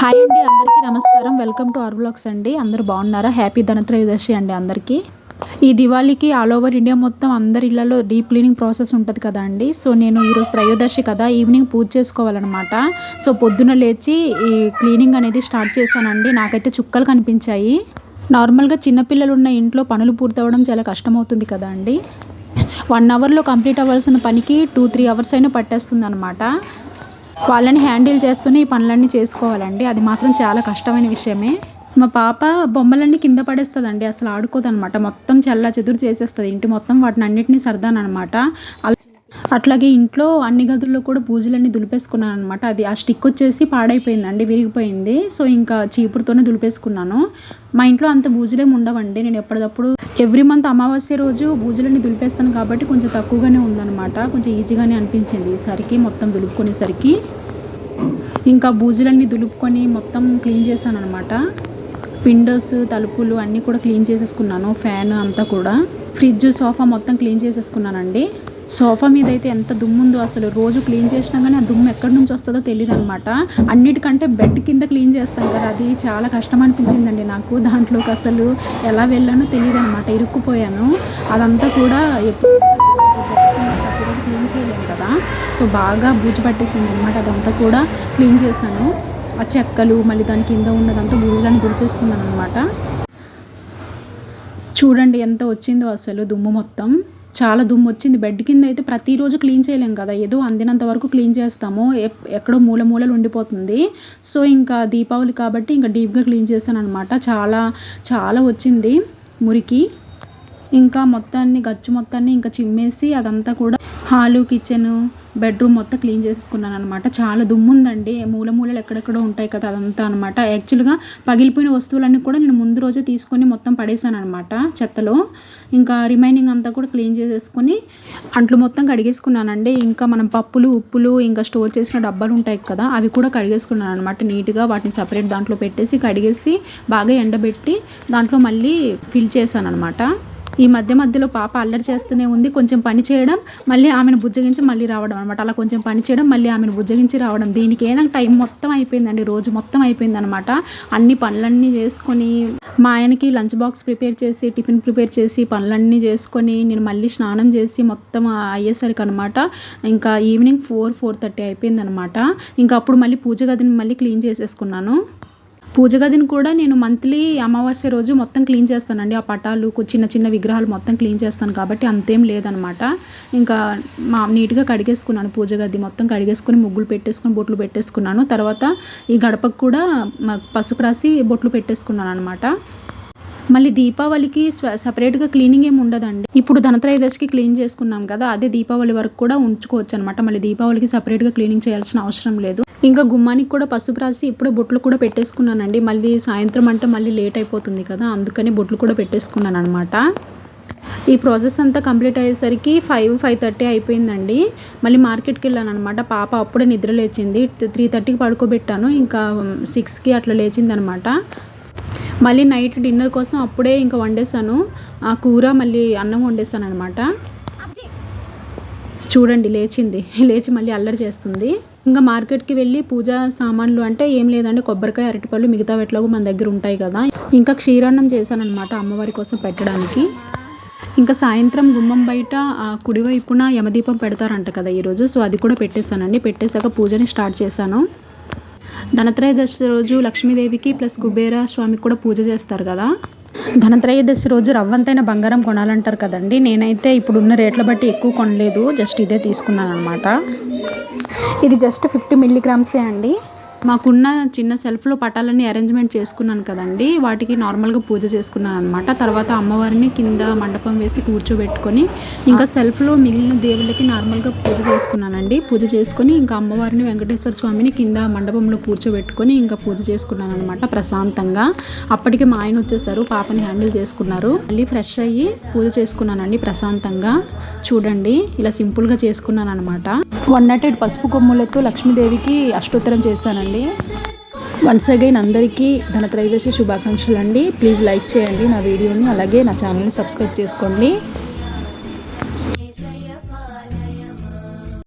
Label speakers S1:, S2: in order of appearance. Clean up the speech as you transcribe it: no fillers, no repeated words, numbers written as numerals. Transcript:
S1: Hi అండి, అందరికీ నమస్కారం. వెల్కమ్ టు అవర్ వ్లాగ్స్ అండి. అందరూ బాగున్నారా? హ్యాపీ ధనత్రయోదశి అండి అందరికీ. ఈ దివాళీకి ఆల్ ఓవర్ ఇండియా మొత్తం అందరి ఇళ్లలో డీప్ క్లీనింగ్ ప్రాసెస్ ఉంటుంది కదా అండి. సో నేను ఈరోజు త్రయోదశి కదా, ఈవినింగ్ పూజ చేసుకోవాలన్నమాట. సో పొద్దున లేచి ఈ క్లీనింగ్ అనేది స్టార్ట్ చేశానండి. నాకైతే చుక్కలు కనిపించాయి. నార్మల్గా చిన్నపిల్లలు ఉన్న ఇంట్లో పనులు పూర్తవడం చాలా కష్టమవుతుంది కదా అండి. 1 అవర్లో కంప్లీట్ అవ్వాల్సిన పనికి 2-3 అవర్స్ అయినా పట్టేస్తుంది అనమాట. వాళ్ళని హ్యాండిల్ చేస్తూనే ఈ పనులన్నీ చేసుకోవాలండి. అది మాత్రం చాలా కష్టమైన విషయమే. మా పాప బొమ్మలన్నీ కింద పడేస్తుందండి, అసలు ఆడుకోదనమాట. మొత్తం చల్లా చెదురు చేసేస్తుంది ఇంటి మొత్తం. వాటిని అన్నిటినీ సర్దానమాట. అట్లాగే ఇంట్లో అన్ని గదుల్లో కూడా బూజులన్నీ దులిపేసుకున్నాను అనమాట. అది ఆ స్టిక్ వచ్చేసి పాడైపోయిందండి, విరిగిపోయింది. సో ఇంకా చీపురుతోనే దులిపేసుకున్నాను. మా ఇంట్లో అంత బూజులేమి ఉండవండి. నేను ఎప్పటికప్పుడు ఎవ్రీ మంత్ అమావాస్య రోజు బూజులన్నీ దులిపేస్తాను కాబట్టి కొంచెం తక్కువగానే ఉందన్నమాట. కొంచెం ఈజీగానే అనిపించింది ఈసారికి మొత్తం దులుపుకునేసరికి. ఇంకా బూజులన్నీ దులుపుకొని మొత్తం క్లీన్ చేశాను అనమాట. విండోస్, తలుపులు అన్నీ కూడా క్లీన్ చేసేసుకున్నాను. ఫ్యాన్ అంతా కూడా, ఫ్రిడ్జ్, సోఫా మొత్తం క్లీన్ చేసేసుకున్నానండి. సోఫా మీద అయితే ఎంత దుమ్ము ఉందో, అసలు రోజు క్లీన్ చేసినా కానీ ఆ దుమ్ము ఎక్కడి నుంచి వస్తుందో తెలియదు అనమాట. అన్నిటికంటే బెడ్ కింద క్లీన్ చేస్తాం కదా, అది చాలా కష్టం అనిపించిందండి నాకు. దాంట్లోకి అసలు ఎలా వెళ్ళానో తెలియదు అనమాట, ఇరుక్కుపోయాను. అదంతా కూడా ఎప్పుడు ప్రతిరోజు క్లీన్ చేయలేము కదా. సో బాగా బూజు పట్టేసింది అనమాట. అదంతా కూడా క్లీన్ చేశాను. ఆ చెక్కలు, మళ్ళీ దాని కింద ఉన్నదంతా బూజులని దులిపేసుకున్నాను అనమాట. చూడండి ఎంత వచ్చిందో అసలు దుమ్ము మొత్తం. చాలా దుమ్ము వచ్చింది. బెడ్ కింద అయితే ప్రతిరోజు క్లీన్ చేయలేం కదా, ఏదో అందినంత వరకు క్లీన్ చేస్తాము, ఎక్కడో మూలలు ఉండిపోతుంది. సో ఇంకా దీపావళి కాబట్టి ఇంకా డీప్గా క్లీన్ చేశాను అనమాట. చాలా చాలా వచ్చింది మురికి. ఇంకా మొత్తాన్ని గచ్చు మొత్తాన్ని ఇంకా చిమ్మేసి అదంతా కూడా హాలు, కిచెను, బెడ్రూమ్ మొత్తం క్లీన్ చేసేసుకున్నాను అనమాట. చాలా దుమ్ము ఉందండి, మూలలు ఎక్కడెక్కడో ఉంటాయి కదా, అదంతా అనమాట. యాక్చువల్గా పగిలిపోయిన వస్తువులన్నీ కూడా నేను ముందు రోజే తీసుకొని మొత్తం పడేసాను అనమాట చెత్తలో. ఇంకా రిమైనింగ్ అంతా కూడా క్లీన్ చేసేసుకొని అంట్లు మొత్తం కడిగేసుకున్నానండి. ఇంకా మనం పప్పులు, ఉప్పులు ఇంకా స్టోర్ చేసిన డబ్బాలు ఉంటాయి కదా, అవి కూడా కడిగేసుకున్నాను అనమాట. నీట్గా వాటిని సపరేట్ దాంట్లో పెట్టేసి కడిగేసి బాగా ఎండబెట్టి దాంట్లో మళ్ళీ ఫిల్ చేశాను అనమాట. ఈ మధ్యలో పాప అల్లరి చేస్తూనే ఉంది. కొంచెం పని చేయడం, మళ్ళీ ఆమెను బుజ్జగించి మళ్ళీ రావడం అనమాట. అలా కొంచెం పని చేయడం, మళ్ళీ ఆమెను బుజ్జగించి రావడం. దీనికే నాకు టైం మొత్తం అయిపోయిందండి, రోజు మొత్తం అయిపోయింది అనమాట. అన్ని పనులన్నీ చేసుకొని మా ఆయనకి లంచ్ బాక్స్ ప్రిపేర్ చేసి, టిఫిన్ ప్రిపేర్ చేసి, పనులన్నీ చేసుకొని నేను మళ్ళీ స్నానం చేసి మొత్తం అయ్యేసరికి అనమాట ఇంకా ఈవినింగ్ 4-4:30 అయిపోయింది అనమాట. ఇంకా అప్పుడు మళ్ళీ పూజ గదిని మళ్ళీ క్లీన్ చేసేసుకున్నాను. పూజ గదిని కూడా నేను మంత్లీ అమావాస్య రోజు మొత్తం క్లీన్ చేస్తానండి. ఆ పటాలు, చిన్న చిన్న విగ్రహాలు మొత్తం క్లీన్ చేస్తాను కాబట్టి అంతేం లేదనమాట. ఇంకా నీట్గా కడిగేసుకున్నాను. పూజ గది మొత్తం కడిగేసుకొని ముగ్గులు పెట్టేసుకొని బొట్లు పెట్టేసుకున్నాను. తర్వాత ఈ గడపకు కూడా పసుపు రాసి బొట్లు పెట్టేసుకున్నాను అనమాట. మళ్ళీ దీపావళికి సపరేట్గా క్లీనింగ్ ఏమి ఉండదండి. ఇప్పుడు ధనత్రయోదశికి క్లీన్ చేసుకున్నాం కదా, అదే దీపావళి వరకు కూడా ఉంచుకోవచ్చు అనమాట. మళ్ళీ దీపావళికి సపరేట్గా క్లీనింగ్ చేయాల్సిన అవసరం లేదు. ఇంకా గుమ్మానికి కూడా పసుపు రాసి ఇప్పుడే బొట్లు కూడా పెట్టేసుకున్నానండి. మళ్ళీ సాయంత్రం అంటే మళ్ళీ లేట్ అయిపోతుంది కదా, అందుకని బొట్లు కూడా పెట్టేసుకున్నాను అనమాట. ఈ ప్రాసెస్ అంతా కంప్లీట్ అయ్యేసరికి 5-5:30 అయిపోయిందండి. మళ్ళీ మార్కెట్కి వెళ్ళాను అనమాట. పాప అప్పుడే నిద్ర లేచింది. 3:30కి పడుకోబెట్టాను, ఇంకా 6కి అట్లా లేచింది అనమాట. మళ్ళీ నైట్ డిన్నర్ కోసం అప్పుడే ఇంకా వండేసాను. ఆ కూర మళ్ళీ అన్నం వండేసాను అనమాట. చూడండి లేచి మళ్ళీ అల్లరి చేస్తుంది. ఇంకా మార్కెట్కి వెళ్ళి పూజా సామాన్లు అంటే ఏం లేదండి, కొబ్బరికాయ, అరటిపళ్ళు, మిగతా ఎట్లాగో మన దగ్గర ఉంటాయి కదా. ఇంకా క్షీరాన్నం చేశాను అనమాట అమ్మవారి కోసం పెట్టడానికి. ఇంకా సాయంత్రం గుమ్మం బయట కుడివైపున యమదీపం పెడతారంట కదా ఈరోజు. సో అది కూడా పెట్టేశానండి. పెట్టేశాక పూజని స్టార్ట్ చేశాను. ధనత్రయోదశి రోజు లక్ష్మీదేవికి ప్లస్ కుబేర స్వామికి కూడా పూజ చేస్తారు కదా. ధనత్రయోదశి రోజు రవ్వంతైన బంగారం కొనాలంటారు కదండి. నేనైతే ఇప్పుడున్న రేట్ల బట్టి ఎక్కువ కొనలేదు, జస్ట్ ఇదే తీసుకున్నాను అనమాట. ఇది జస్ట్ 50 మిల్లీగ్రామ్సే అండి. మాకున్న చిన్న సెల్ఫ్లో పటాలన్నీ అరేంజ్మెంట్ చేసుకున్నాను కదండి, వాటికి నార్మల్గా పూజ చేసుకున్నాను అనమాట. తర్వాత అమ్మవారిని కింద మండపం వేసి కూర్చోబెట్టుకొని ఇంకా సెల్ఫ్లో మిగిలిన దేవుళ్ళకి నార్మల్గా పూజ చేసుకున్నానండి. పూజ చేసుకొని ఇంకా అమ్మవారిని, వెంకటేశ్వర స్వామిని కింద మండపంలో కూర్చోబెట్టుకొని ఇంకా పూజ చేసుకున్నాను అనమాట ప్రశాంతంగా. అప్పటికి మా ఆయన వచ్చేసారు, పాపని హ్యాండిల్ చేసుకున్నారు. మళ్ళీ ఫ్రెష్ అయ్యి పూజ చేసుకున్నానండి ప్రశాంతంగా. చూడండి ఇలా సింపుల్గా చేసుకున్నాను అనమాట. 108 పసుపు కొమ్ములతో లక్ష్మీదేవికి అష్టోత్తరం చేశానండి. వన్స్ అగైన్ అందరికీ ధనత్రయోదశి శుభాకాంక్షలు అండి. ప్లీజ్ లైక్ చేయండి నా వీడియోని, అలాగే నా ఛానల్ని సబ్స్క్రైబ్ చేసుకోండి.